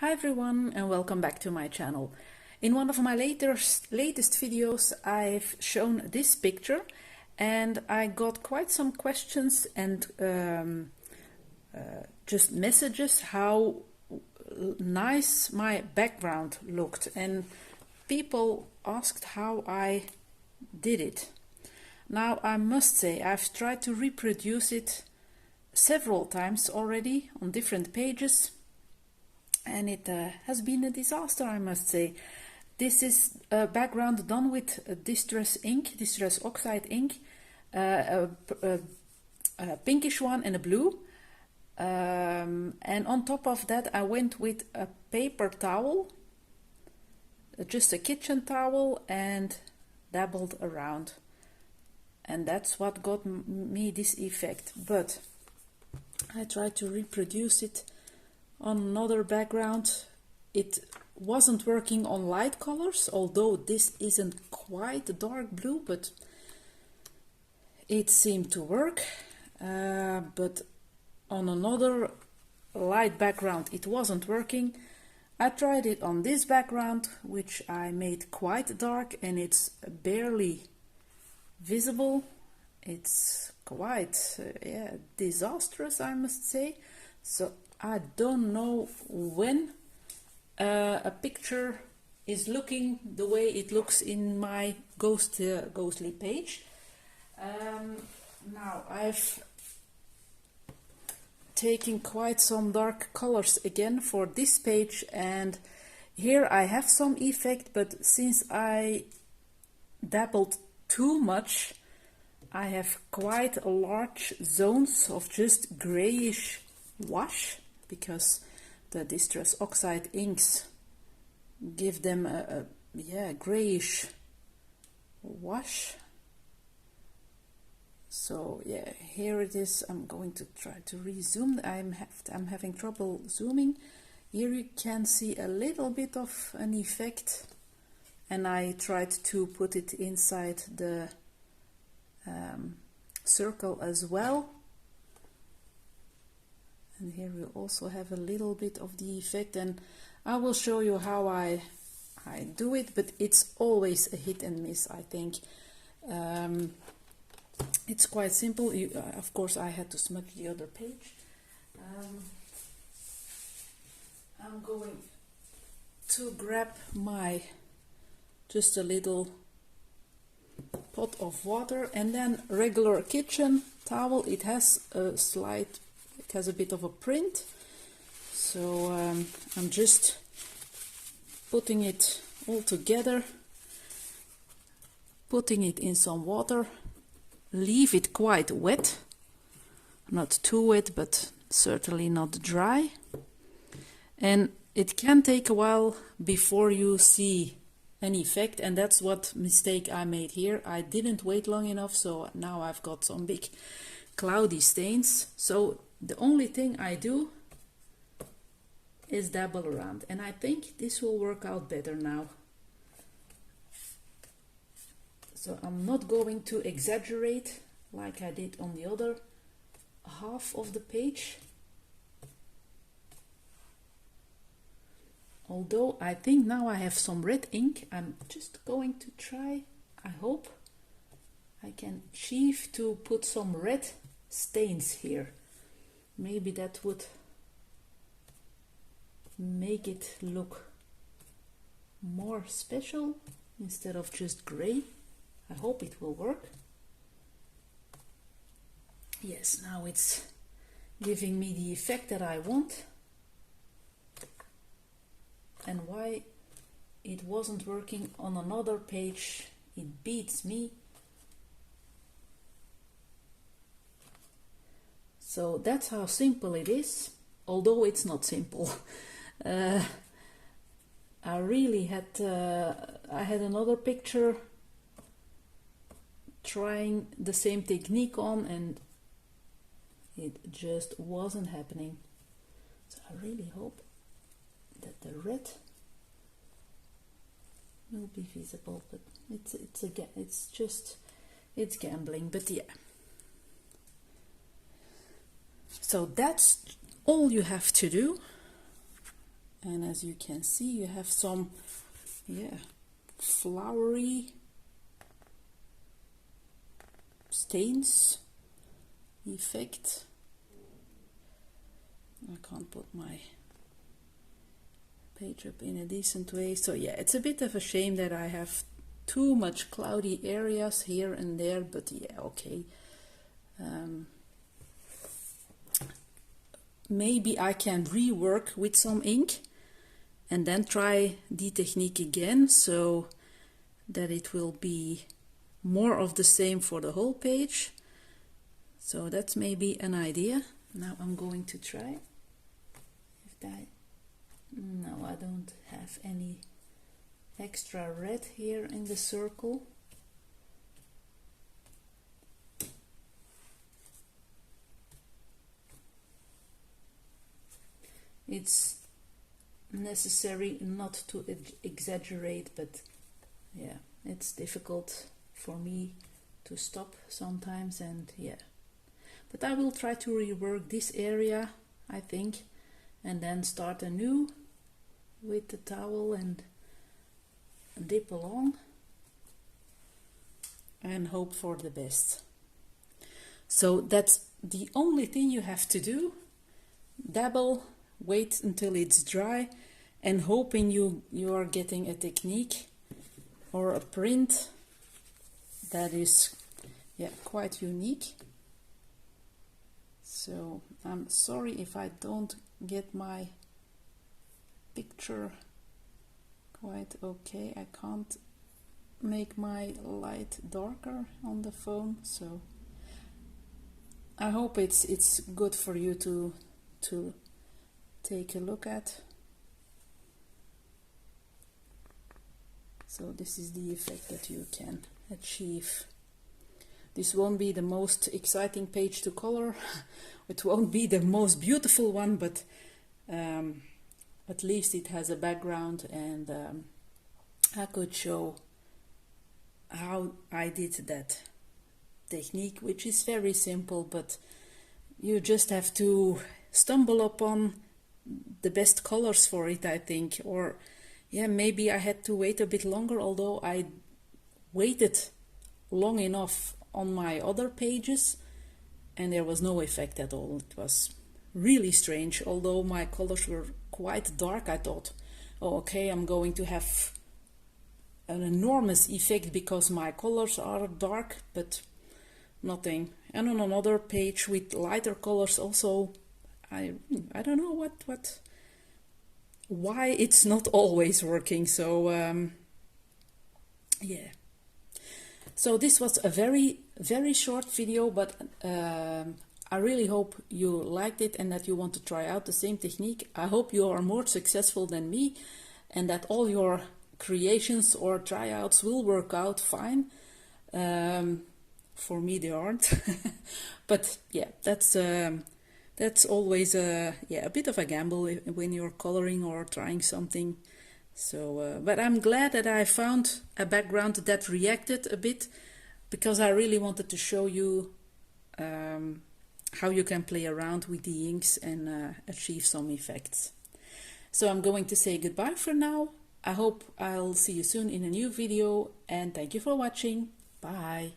Hi everyone and welcome back to my channel. In one of my latest videos I've shown this picture and I got quite some questions and just messages how nice my background looked, and people asked how I did it. Now I must say I've tried to reproduce it several times already on different pages, and it has been a disaster, I must say. This is a background done with distress ink, distress oxide ink, a pinkish one and a blue. And on top of that I went with a paper towel, just a kitchen towel, and dabbled around. And that's what got me this effect. But I tried to reproduce it on another background. It wasn't working on light colors, although this isn't quite dark blue, but it seemed to work. But on another light background it wasn't working. I tried it on this background, which I made quite dark, and it's barely visible. It's quite disastrous, I must say. So I don't know when a picture is looking the way it looks in my ghostly page. Now I've taken quite some dark colors again for this page, and here I have some effect, but since I dabbled too much, I have quite large zones of just grayish wash, because the distress oxide inks give them a grayish wash. So yeah, here it is. I'm going to try to rezoom. I'm having trouble zooming. Here you can see a little bit of an effect, and I tried to put it inside the circle as well. And here we also have a little bit of the effect, and I will show you how I do it, but it's always a hit and miss, I think. It's quite simple. Of course I had to smudge the other page. I'm going to grab just a little pot of water, and then regular kitchen towel. It has a bit of a print, so I'm just putting it all together, putting it in some water, leave it quite wet, not too wet but certainly not dry, and it can take a while before you see an effect, and that's what mistake I made here. I didn't wait long enough, so now I've got some big cloudy stains. So the only thing I do is dabble around, and I think this will work out better now. So I'm not going to exaggerate like I did on the other half of the page. Although I think now I have some red ink, I'm just going to try, I hope I can achieve to put some red stains here. Maybe that would make it look more special instead of just gray. I hope it will work. Yes, now it's giving me the effect that I want. And why it wasn't working on another page, it beats me. So that's how simple it is, although it's not simple. I really had I had another picture trying the same technique on, and it just wasn't happening. So I really hope that the red will be visible, but it's gambling. But yeah, so that's all you have to do. and as you can see, you have some, yeah, flowery stains effect. I can't put my page up in a decent way. So yeah, it's a bit of a shame that I have too much cloudy areas here and there, but yeah, okay. Maybe I can rework with some ink and then try the technique again so that it will be more of the same for the whole page. So that's maybe an idea. Now I'm going to try. No, I don't have any extra red here in the circle. It's necessary not to exaggerate, but yeah, it's difficult for me to stop sometimes, and yeah. But I will try to rework this area, I think, and then start anew with the towel and dip along and hope for the best. So that's the only thing you have to do. Dabble, wait until it's dry, and hoping you are getting a technique or a print that is, yeah, quite unique. So I'm sorry if I don't get my picture quite okay. I can't make my light darker on the phone, so I hope it's good for you to take a look at. So this is the effect that you can achieve. This won't be the most exciting page to color. It won't be the most beautiful one, but at least it has a background, and I could show how I did that technique, which is very simple, but you just have to stumble upon the best colors for it, I think. Or yeah, maybe I had to wait a bit longer, although I waited long enough on my other pages and there was no effect at all. It was really strange. Although my colors were quite dark, I thought, oh, okay, I'm going to have an enormous effect because my colors are dark, but nothing. And on another page with lighter colors also, I don't know why it's not always working. So yeah. So this was a very short video, but I really hope you liked it and that you want to try out the same technique. I hope you are more successful than me and that all your creations or tryouts will work out fine. For me they aren't. But yeah, that's always a bit of a gamble when you're coloring or trying something. So, but I'm glad that I found a background that reacted a bit, because I really wanted to show you how you can play around with the inks and achieve some effects. So I'm going to say goodbye for now. I hope I'll see you soon in a new video, and thank you for watching. Bye.